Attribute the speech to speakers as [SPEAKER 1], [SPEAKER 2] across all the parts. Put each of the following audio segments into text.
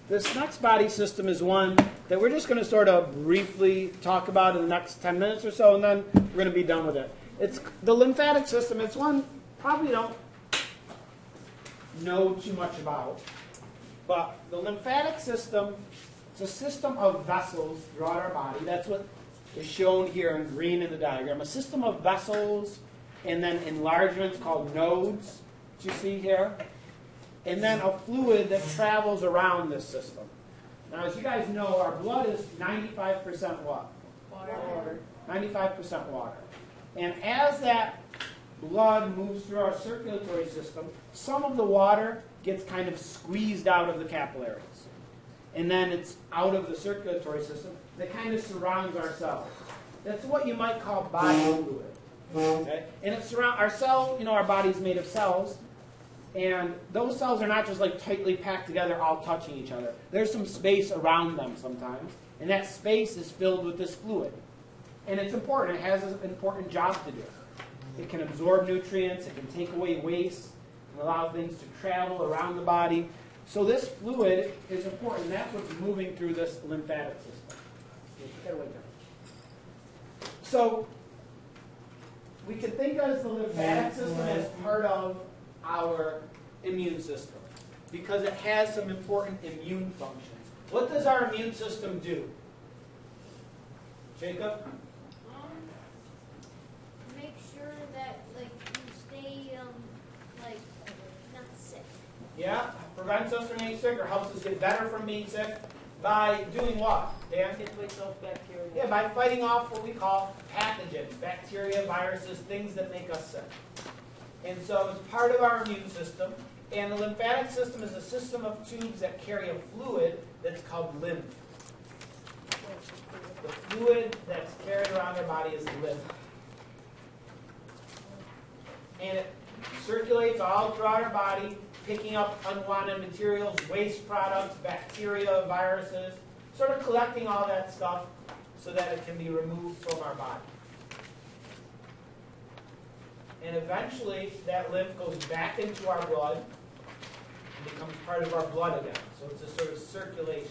[SPEAKER 1] This next body system is one that we're just going to sort of briefly talk about in the next 10 minutes or so, and then we're going to be done with it. It's the lymphatic system. It's one probably don't know too much about. But the lymphatic system, it's a system of vessels throughout our body. That's what is shown here in green in the diagram. A system of vessels and then enlargements called nodes, that you see here. And then a fluid that travels around this system. Now, as you guys know, our blood is 95% what? Water. 95% water. And as that blood moves through our circulatory system, some of the water gets kind of squeezed out of the capillaries. And then it's out of the circulatory system that kind of surrounds our cells. That's what you might call body fluid. Okay? And it surrounds our cell, our body's made of cells. And those cells are not just like tightly packed together, all touching each other. There's some space around them sometimes. And that space is filled with this fluid. And it's important. It has an important job to do. It can absorb nutrients. It can take away waste and allow things to travel around the body. So this fluid is important. That's what's moving through this lymphatic system. So we can think of the lymphatic system as part of our immune system because it has some important immune functions. What does our immune system do? Jacob?
[SPEAKER 2] Make sure that you stay not sick.
[SPEAKER 1] Yeah, prevents us from being sick or helps us get better from being sick by doing what? Dan?
[SPEAKER 3] It fights off bacteria.
[SPEAKER 1] Yeah, by fighting off what we call pathogens, bacteria, viruses, things that make us sick. And so it's part of our immune system. And the lymphatic system is a system of tubes that carry a fluid that's called lymph. The fluid that's carried around our body is lymph. And it circulates all throughout our body, picking up unwanted materials, waste products, bacteria, viruses, sort of collecting all that stuff so that it can be removed from our body. And eventually, that lymph goes back into our blood and becomes part of our blood again. So it's a sort of circulation.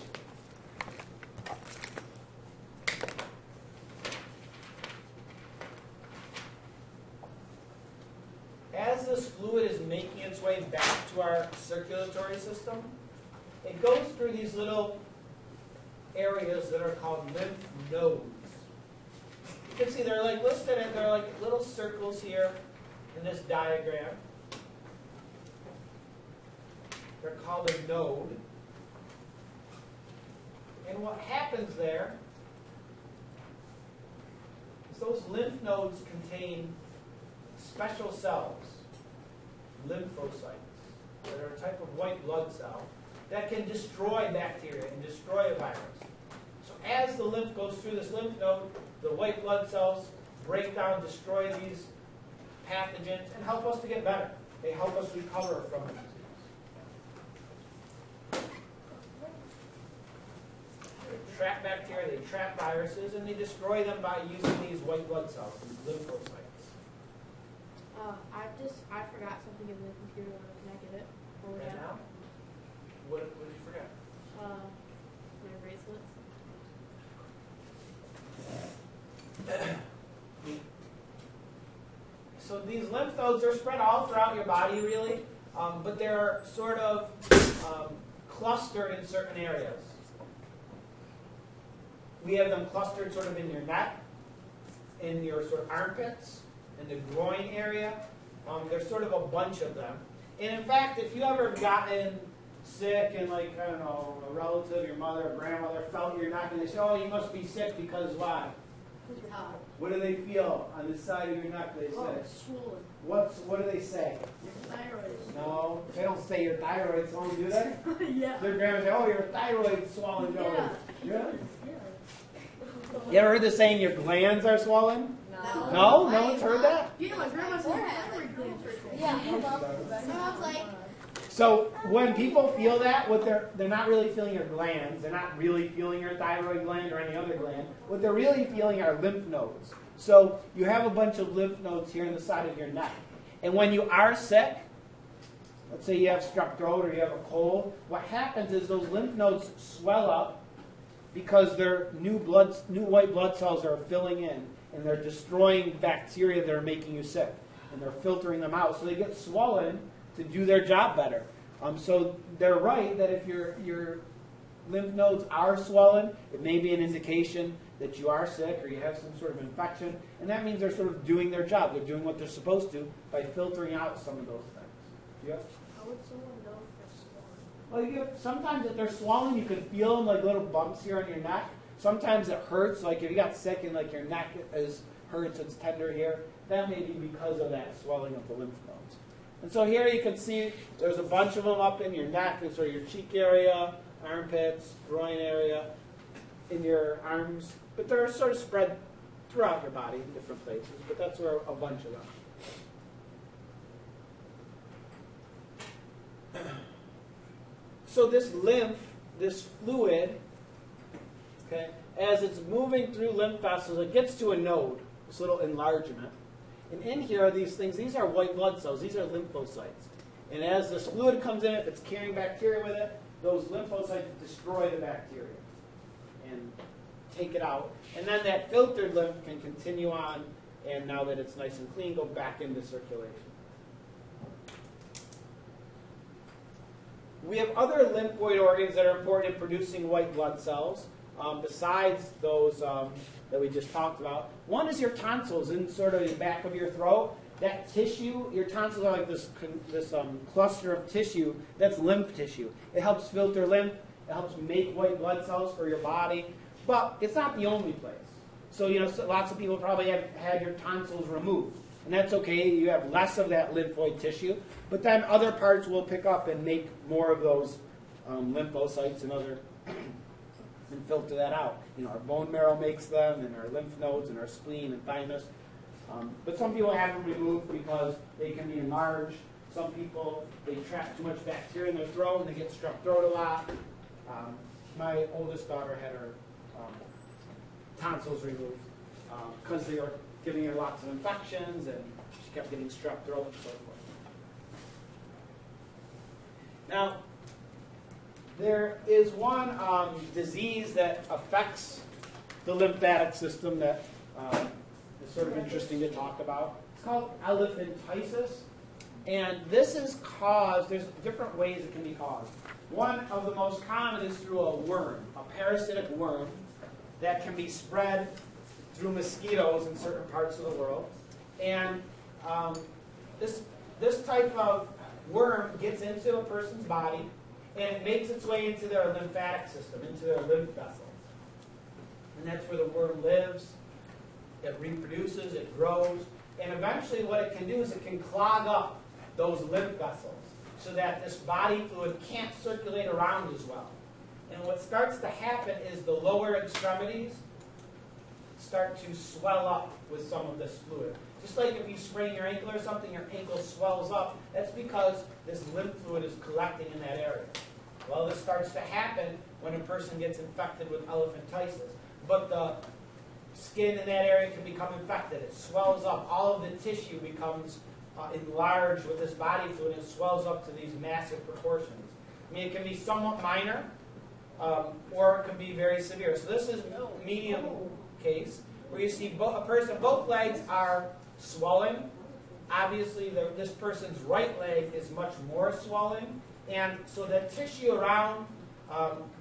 [SPEAKER 1] As this fluid is making its way back to our circulatory system, it goes through these little areas that are called lymph nodes. You can see they're listed, and they're like little circles here in this diagram. They're called a node. And what happens there is those lymph nodes contain special cells, lymphocytes, that are a type of white blood cell that can destroy bacteria and destroy a virus. So as the lymph goes through this lymph node, the white blood cells break down, destroy these pathogens, and help us to get better. They help us recover from a disease. They trap bacteria, they trap viruses, and they destroy them by using these white blood cells, these lymphocytes.
[SPEAKER 4] I forgot something in the computer. Can I get it?
[SPEAKER 1] Right now? What did you forget?
[SPEAKER 4] My bracelets.
[SPEAKER 1] So these lymph nodes are spread all throughout your body, really, but they're sort of clustered in certain areas. We have them clustered sort of in your neck, in your sort of armpits, in the groin area. There's sort of a bunch of them. And in fact, if you ever gotten sick and a relative, your mother or grandmother felt your neck and they say, oh, you must be sick because why? What do they feel on the side of your neck, they say?
[SPEAKER 4] Oh, it's swollen.
[SPEAKER 1] What do they say?
[SPEAKER 4] Your thyroid.
[SPEAKER 1] No, they don't say your thyroid's swollen, do they?
[SPEAKER 4] Yeah.
[SPEAKER 1] Their grandma say, oh, your thyroid's swollen, Joey.
[SPEAKER 4] Yeah.
[SPEAKER 1] Really?
[SPEAKER 4] Yeah.
[SPEAKER 1] You ever heard the saying your glands are swollen?
[SPEAKER 2] No.
[SPEAKER 1] No? No one's heard that?
[SPEAKER 4] You know, my grandma said my thyroid glands are swollen.
[SPEAKER 2] Yeah. So I was like,
[SPEAKER 1] So when people feel that, they're not really feeling your glands. They're not really feeling your thyroid gland or any other gland. What they're really feeling are lymph nodes. So you have a bunch of lymph nodes here on the side of your neck. And when you are sick, let's say you have strep throat or you have a cold, what happens is those lymph nodes swell up because their new white blood cells are filling in and they're destroying bacteria that are making you sick, and they're filtering them out, so they get swollen to do their job better. So they're right that if your lymph nodes are swollen, it may be an indication that you are sick or you have some sort of infection, and that means they're sort of doing their job. They're doing what they're supposed to by filtering out some of those things. Yeah?
[SPEAKER 2] How would someone know if they're swollen?
[SPEAKER 1] Well, sometimes if they're swollen, you can feel them like little bumps here on your neck. Sometimes it hurts, like if you got sick and like your neck hurts, it's tender here. That may be because of that swelling of the lymph nodes. And so here you can see there's a bunch of them up in your neck, or your cheek area, armpits, groin area, in your arms. But they're sort of spread throughout your body in different places. But that's where a bunch of them. So this lymph, this fluid, okay, as it's moving through lymph vessels, it gets to a node, this little enlargement. And in here are these things. These are white blood cells. These are lymphocytes. And as this fluid comes in, if it's carrying bacteria with it, those lymphocytes destroy the bacteria and take it out. And then that filtered lymph can continue on, and now that it's nice and clean, go back into circulation. We have other lymphoid organs that are important in producing white blood cells, besides those that we just talked about. One is your tonsils in sort of the back of your throat. That tissue, your tonsils are like this cluster of tissue that's lymph tissue. It helps filter lymph. It helps make white blood cells for your body. But it's not the only place. So, lots of people probably have had your tonsils removed. And that's okay. You have less of that lymphoid tissue. But then other parts will pick up and make more of those lymphocytes and other and filter that out. Our bone marrow makes them, and our lymph nodes, and our spleen and thymus. But some people have them removed because they can be enlarged. Some people, they trap too much bacteria in their throat and they get strep throat a lot. My oldest daughter had her tonsils removed because they were giving her lots of infections, and she kept getting strep throat and so forth. Now, there is one disease that affects the lymphatic system that is sort of interesting to talk about. It's called elephantiasis. And this is caused, there's different ways it can be caused. One of the most common is through a worm, a parasitic worm that can be spread through mosquitoes in certain parts of the world. And this type of worm gets into a person's body, and it makes its way into their lymphatic system, into their lymph vessels. And that's where the worm lives. It reproduces, it grows, and eventually what it can do is it can clog up those lymph vessels so that this body fluid can't circulate around as well. And what starts to happen is the lower extremities start to swell up with some of this fluid. Just like if you sprain your ankle or something, your ankle swells up. That's because this lymph fluid is collecting in that area. Well, this starts to happen when a person gets infected with elephantiasis. But the skin in that area can become infected. It swells up. All of the tissue becomes enlarged with this body fluid, and it swells up to these massive proportions. I mean, it can be somewhat minor, or it can be very severe. So this is medium case, where you see both legs are swelling. Obviously, this person's right leg is much more swollen, and so the tissue around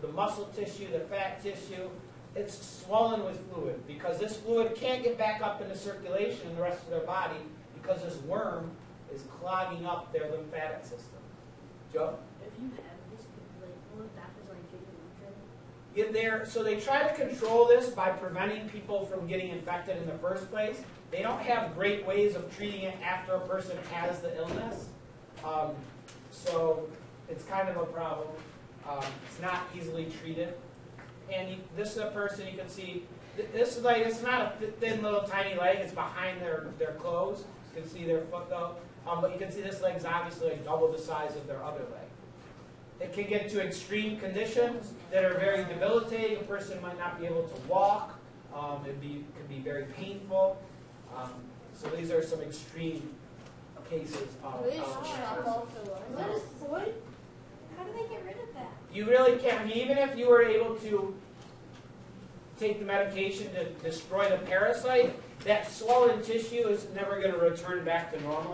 [SPEAKER 1] the muscle tissue, the fat tissue, it's swollen with fluid because this fluid can't get back up into circulation in the rest of their body because this worm is clogging up their lymphatic system. Joe?
[SPEAKER 4] If you have this, will doctors give you nutrients?
[SPEAKER 1] So they try to control this by preventing people from getting infected in the first place. They don't have great ways of treating it after a person has the illness. So it's kind of a problem. It's not easily treated. And this is a person, you can see, this leg, it's not a thin little tiny leg, it's behind their clothes. You can see their foot though. But you can see this leg is obviously like double the size of their other leg. It can get to extreme conditions that are very debilitating. A person might not be able to walk. It can be very painful. So these are some extreme cases of
[SPEAKER 2] What is
[SPEAKER 1] You really can't. I mean, even if you were able to take the medication to destroy the parasite, that swollen tissue is never going to return back to normal.